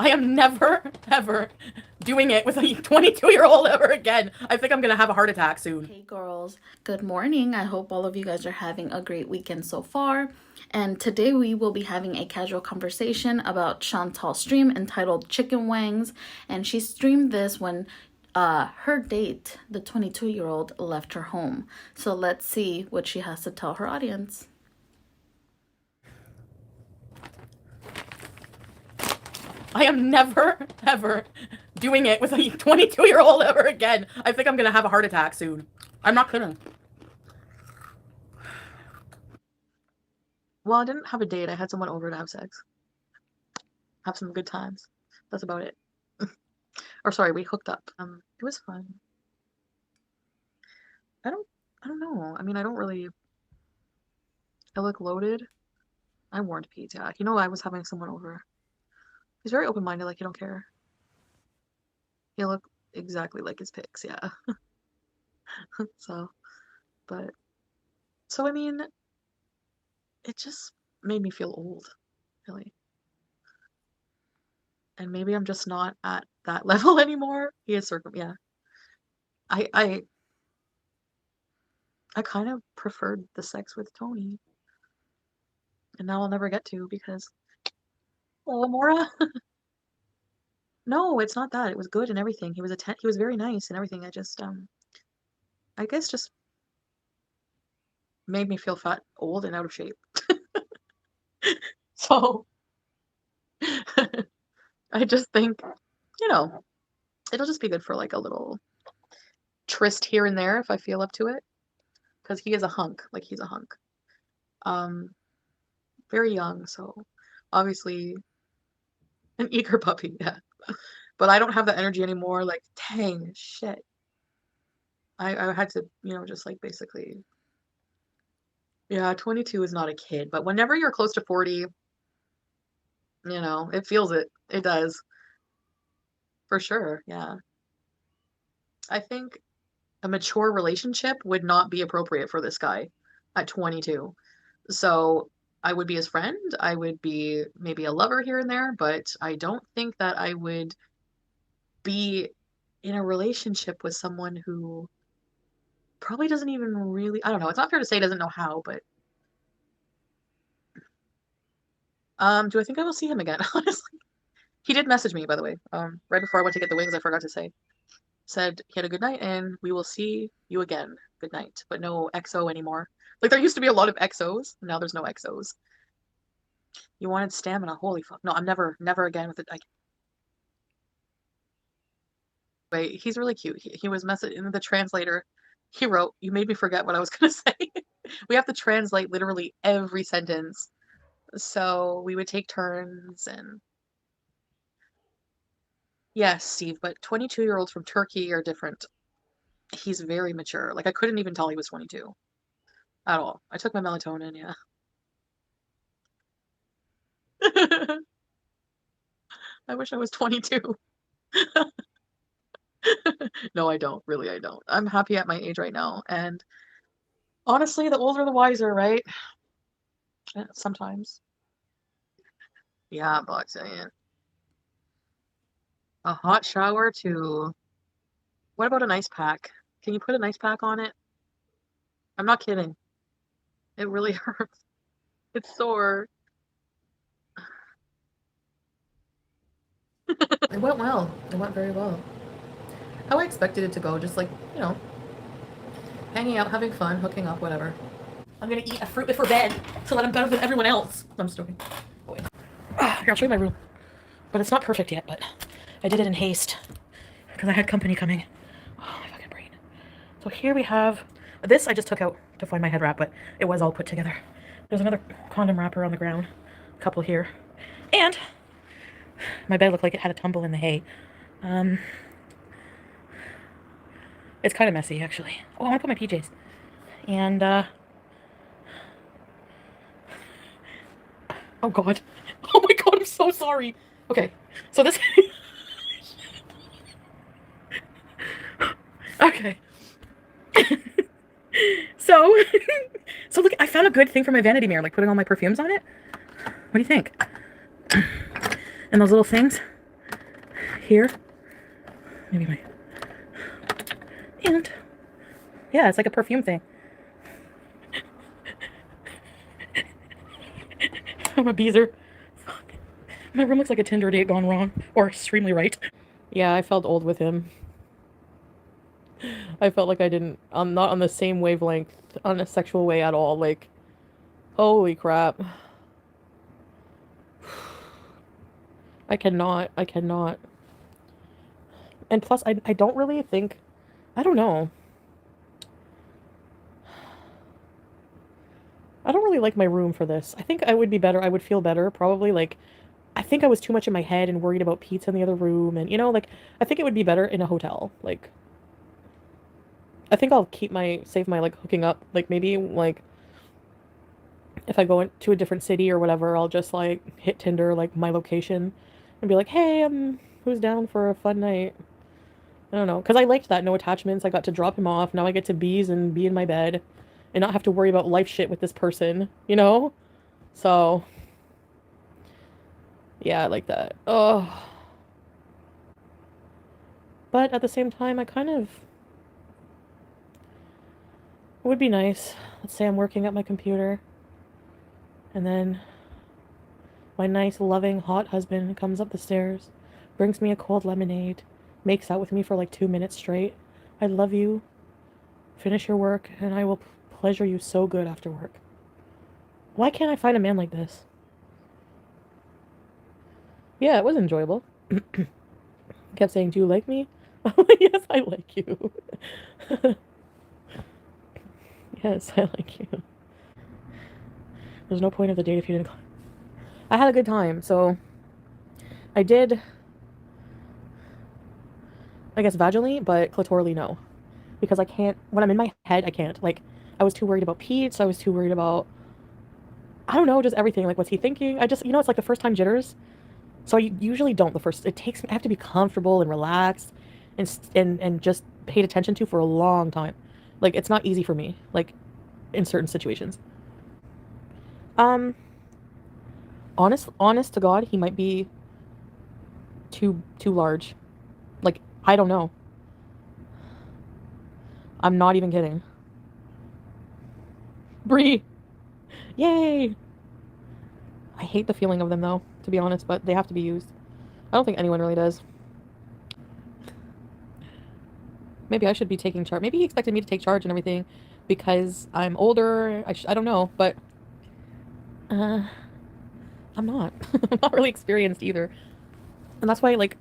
I am never, ever doing it with a 22-year-old ever again. I think I'm gonna have a heart attack soon. Hey girls, good morning. I hope all of you guys are having a great weekend so far. And today we will be having a casual conversation about Chantal's stream entitled Chicken Wangs. And she streamed this when her date, the 22-year-old, left her home. So let's see what she has to tell her audience. I am never, ever doing it with a 22-year-old ever again. I think I'm gonna have a heart attack soon. I'm not kidding. Well, I didn't have a date. I had someone over to have sex. Have some good times. That's about it. Or sorry, we hooked up. It was fun. I don't know. I mean, I don't really. I look loaded. I warned Pete. Yeah, I was having someone over. He's very open-minded. Like he don't care. He look exactly like his pics. Yeah. So, but I mean, it just made me feel old, really. And maybe I'm just not at that level anymore. He is yeah. I kind of preferred the sex with Tony. And now I'll never get to because oh, Mora. No, it's not that. It was good and everything. He was very nice and everything. I guess just made me feel fat, old, and out of shape. So I just think, it'll just be good for like a little tryst here and there if I feel up to it. Because he is a hunk. Like he's a hunk. Um, very young, so obviously an eager puppy, yeah. But I don't have that energy anymore. Like, dang, shit. I had to, just like basically, yeah, 22 is not a kid, but whenever you're close to 40, it feels it. It does. For sure, yeah. I think a mature relationship would not be appropriate for this guy at 22. So I would be his friend. I would be maybe a lover here and there, but I don't think that I would be in a relationship with someone who probably doesn't even really, I don't know. It's not fair to say doesn't know how, but do I think I will see him again? Honestly, he did message me, by the way. Right before I went to get the wings, I forgot to say. Said he had a good night and we will see you again. Good night, but no XO anymore. Like there used to be a lot of XOs. Now there's no XOs. You wanted stamina. Holy fuck. No, I'm never again with it. Wait, he's really cute. He was messaging in the translator. He wrote, "You made me forget what I was gonna say." We have to translate literally every sentence. So we would take turns and yes, Steve, but 22-year-olds from Turkey are different. He's very mature. Like I couldn't even tell he was 22 at all. I took my melatonin, yeah. I wish I was 22. No, I don't. Really, I don't. I'm happy at my age right now. And honestly, the older the wiser, right? Sometimes. Yeah, but a hot shower too. What about an ice pack? Can you put an ice pack on it? I'm not kidding. It really hurts. It's sore. It went well. It went very well. How I expected it to go, just like, hanging out, having fun, hooking up, whatever. I'm gonna eat a fruit before bed so that I'm better than everyone else. I'm just joking. Oh, wait. Here, I'll show you my room. But it's not perfect yet, but I did it in haste because I had company coming. Oh, my fucking brain. So here we have, this I just took out to find my head wrap, but it was all put together. There's another condom wrapper on the ground, a couple here, and my bed looked like it had a tumble in the hay. It's kind of messy, actually. Oh, I want to put my PJs. And, oh god. Oh my god, I'm so sorry. Okay, so this... Okay. So, so look, I found a good thing for my vanity mirror, like putting all my perfumes on it. What do you think? And those little things. here. Maybe my... And... yeah, it's like a perfume thing. I'm a beezer. Fuck. My room looks like a Tinder date gone wrong. Or extremely right. Yeah, I felt old with him. I felt like I'm not on the same wavelength on a sexual way at all. Like, holy crap. I cannot. I cannot. And plus, I don't really think, I don't know. I don't really like my room for this. I think I would be better. I would feel better, probably. Like, I think I was too much in my head and worried about pizza in the other room. And, like, I think it would be better in a hotel. Like, I think I'll save my, like, hooking up. Like, maybe, like, if I go into a different city or whatever, I'll just, like, hit Tinder, like, my location and be like, hey, who's down for a fun night? I don't know. Because I liked that. No attachments. I got to drop him off. Now I get to bees and be in my bed and not have to worry about life shit with this person, you know? So, yeah, I like that. Oh. But at the same time, it would be nice. Let's say I'm working at my computer, and then my nice, loving, hot husband comes up the stairs, brings me a cold lemonade, makes out with me for like 2 minutes straight. I love you. Finish your work, and I will pleasure you so good after work. Why can't I find a man like this? Yeah, it was enjoyable. Kept saying, do you like me? Yes, I like you. Yes, I like you. There's no point of the date if you didn't. I had a good time, so I did, I guess, vaginally, but clitorally, no. Because I can't, when I'm in my head, I can't. Like, I was too worried about Pete, I was too worried about, I don't know, just everything. Like, what's he thinking? It's like the first time jitters. So I usually don't I have to be comfortable and relaxed and just paid attention to for a long time. Like, it's not easy for me, like, in certain situations. Um, honest to God, he might be too large. Like, I don't know. I'm not even kidding. Brie, yay! I hate the feeling of them though, to be honest, but they have to be used. I don't think anyone really does. Maybe I should be taking charge. Maybe he expected me to take charge and everything because I'm older. I don't know, but uh, I'm not. I'm not really experienced either. And that's why, like,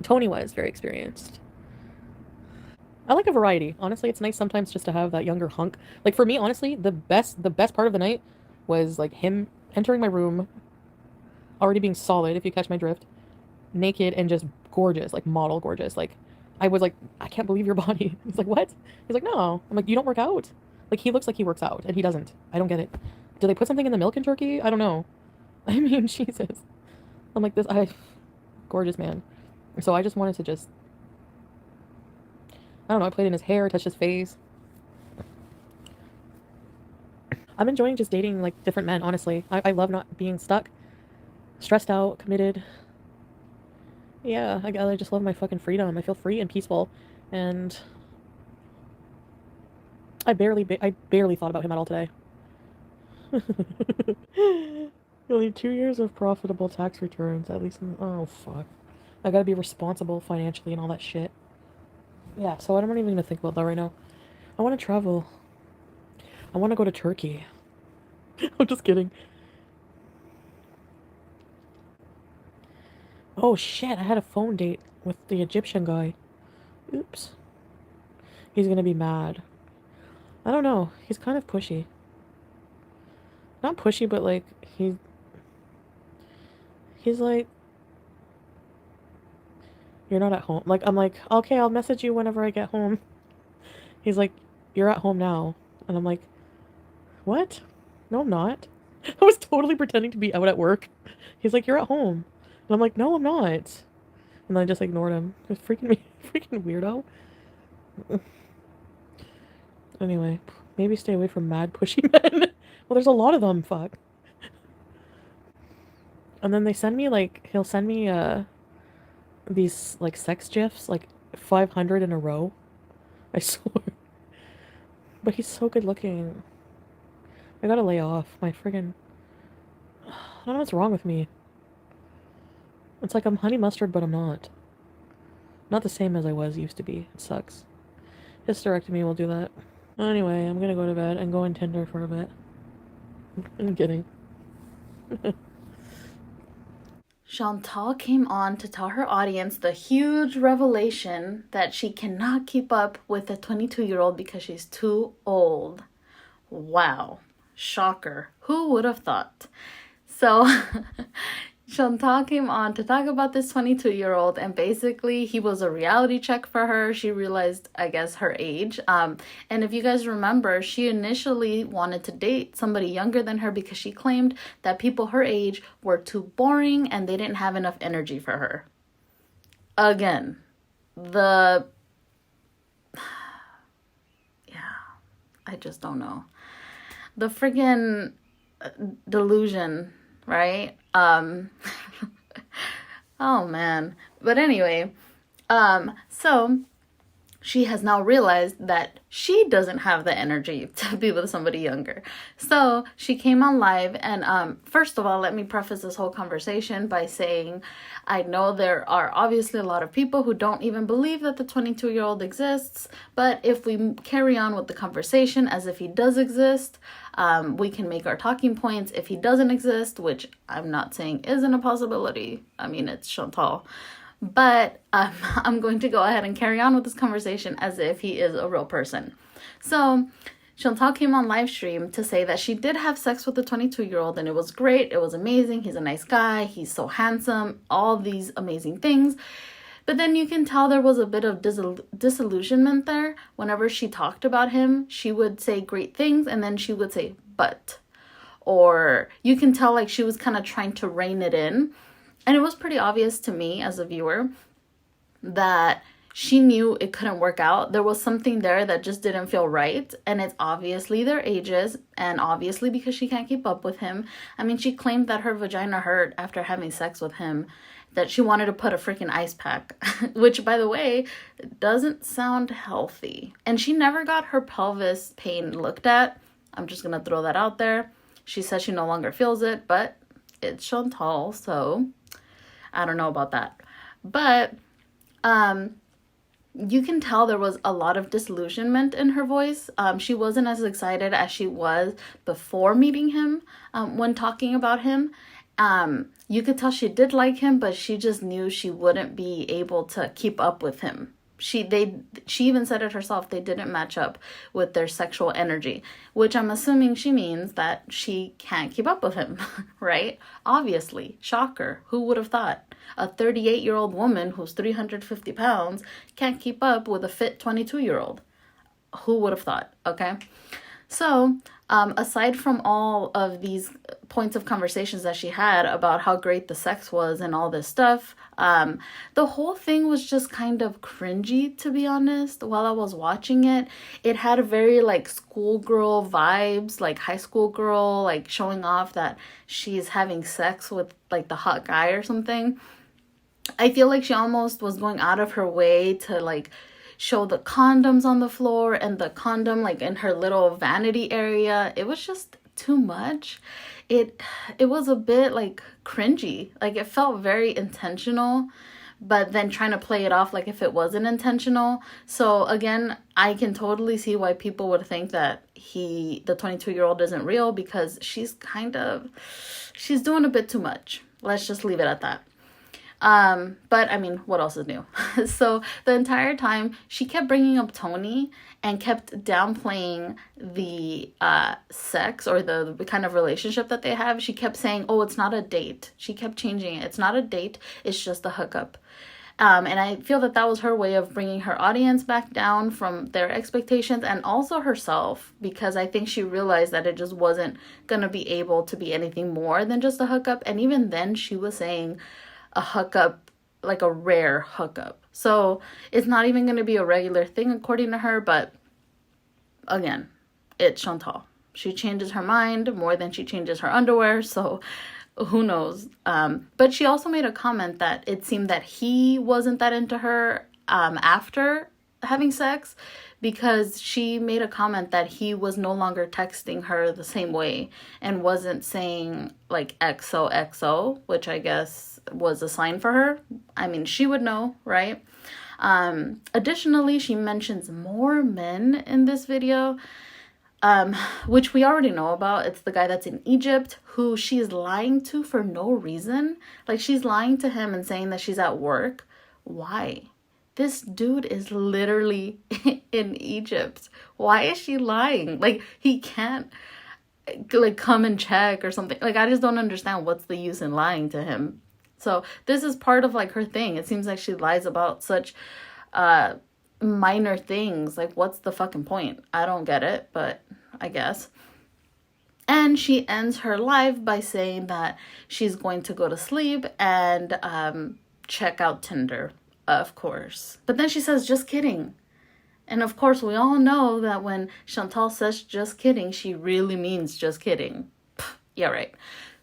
Tony was very experienced. I like a variety. Honestly, it's nice sometimes just to have that younger hunk. Like, for me, honestly, the best part of the night was like him entering my room, already being solid, if you catch my drift, naked and just gorgeous, like model gorgeous. Like, I was like, I can't believe your body. He's like, what? He's like, no. I'm like, you don't work out. Like, he looks like he works out and he doesn't. I don't get it. Do they put something in the milk in Turkey? I don't know. I mean, Jesus. I'm like, gorgeous man. So I just wanted to just, I don't know, I played in his hair, touched his face. I'm enjoying just dating like different men, honestly. I love not being stuck, stressed out, committed. Yeah, I just love my fucking freedom. I feel free and peaceful. And I barely thought about him at all today. Only 2 years of profitable tax returns, at least. Oh, fuck. I gotta be responsible financially and all that shit. Yeah, so I'm not even gonna think about that right now. I wanna travel. I wanna go to Turkey. I'm just kidding. Oh shit, I had a phone date with the Egyptian guy. Oops. He's gonna be mad. I don't know. He's kind of pushy. Not pushy, but like, he's like, you're not at home. Like, I'm like, okay, I'll message you whenever I get home. He's like, you're at home now. And I'm like, what? No, I'm not. I was totally pretending to be out at work. He's like, you're at home. And I'm like, no, I'm not. And then I just ignored him. It was freaking me, freaking weirdo. Anyway, maybe stay away from mad pushy men. Well, there's a lot of them, fuck. And then they send me, like, he'll send me, these like sex gifs, like 500 in a row. I swear. But he's so good looking. I gotta lay off. My friggin'. I don't know what's wrong with me. It's like I'm honey mustard, but I'm not. Not the same as I was used to be. It sucks. Hysterectomy will do that. Anyway, I'm gonna go to bed and go on Tinder for a bit. I'm kidding. Chantal came on to tell her audience the huge revelation that she cannot keep up with a 22-year-old because she's too old. Wow. Shocker. Who would have thought? So Chantal came on to talk about this 22-year-old, and basically he was a reality check for her. She realized, I guess, her age. And if you guys remember, she initially wanted to date somebody younger than her because she claimed that people her age were too boring and they didn't have enough energy for her. Again, yeah, I just don't know. The friggin' delusion, right? Oh man. But anyway, so she has now realized that she doesn't have the energy to be with somebody younger. So she came on live, and first of all, let me preface this whole conversation by saying I know there are obviously a lot of people who don't even believe that the 22-year-old exists, but if we carry on with the conversation as if he does exist, we can make our talking points. If he doesn't exist, which I'm not saying isn't a possibility, I mean, it's Chantal. But I'm going to go ahead and carry on with this conversation as if he is a real person. So Chantal came on live stream to say that she did have sex with a 22-year-old and it was great. It was amazing. He's a nice guy. He's so handsome. All these amazing things. But then you can tell there was a bit of disillusionment there. Whenever she talked about him, she would say great things and then she would say, but. Or you can tell like she was kind of trying to rein it in. And it was pretty obvious to me as a viewer that she knew it couldn't work out. There was something there that just didn't feel right. And it's obviously their ages, and obviously because she can't keep up with him. I mean, she claimed that her vagina hurt after having sex with him, that she wanted to put a freaking ice pack, which, by the way, doesn't sound healthy. And she never got her pelvis pain looked at. I'm just going to throw that out there. She says she no longer feels it, but it's Chantal, so I don't know about that. But you can tell there was a lot of disillusionment in her voice. She wasn't as excited as she was before meeting him when talking about him. You could tell she did like him, but she just knew she wouldn't be able to keep up with him. She even said it herself, they didn't match up with their sexual energy, which I'm assuming she means that she can't keep up with him, right? Obviously, shocker. Who would have thought? A 38-year-old woman who's 350 pounds can't keep up with a fit 22-year-old. Who would have thought? Okay. So, aside from all of these points of conversations that she had about how great the sex was and all this stuff, the whole thing was just kind of cringy, to be honest. While I was watching it, it had a very like schoolgirl vibes, like high school girl, like showing off that she's having sex with like the hot guy or something. I feel like she almost was going out of her way to like show the condoms on the floor and the condom like in her little vanity area. It was just too much. It was a bit like cringy. Like it felt very intentional, but then trying to play it off like if it wasn't intentional. So again, I can totally see why people would think that the 22-year-old isn't real, because she's doing a bit too much. Let's just leave it at that. But I mean, what else is new? So the entire time she kept bringing up Tony and kept downplaying the sex or the kind of relationship that they have. She kept saying, oh, it's not a date. She kept changing it. It's not a date. It's just a hookup. And I feel that that was her way of bringing her audience back down from their expectations, and also herself, because I think she realized that it just wasn't going to be able to be anything more than just a hookup. And even then she was saying a hookup, like a rare hookup. So it's not even going to be a regular thing according to her. But again, it's Chantal. She changes her mind more than she changes her underwear. So who knows? But she also made a comment that it seemed that he wasn't that into her after having sex, because she made a comment that he was no longer texting her the same way and wasn't saying like XOXO, which I guess was a sign for her. I mean, she would know, right? Additionally, she mentions more men in this video, which we already know about. It's the guy that's in Egypt who she's lying to for no reason. Like, she's lying to him and saying that she's at work. Why? This dude is literally in Egypt. Why is she lying? Like, he can't like come and check or something. Like, I just don't understand what's the use in lying to him. So this is part of like her thing. It seems like she lies about such minor things. Like, what's the fucking point? I don't get it, but I guess. And she ends her live by saying that she's going to go to sleep and check out Tinder, of course. But then she says, just kidding. And of course, we all know that when Chantal says just kidding, she really means just kidding. Yeah, right.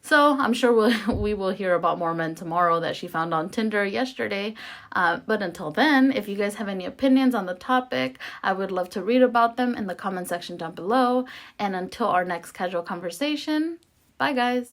So I'm sure we will hear about more men tomorrow that she found on Tinder yesterday. But until then, if you guys have any opinions on the topic, I would love to read about them in the comment section down below. And until our next casual conversation, bye guys.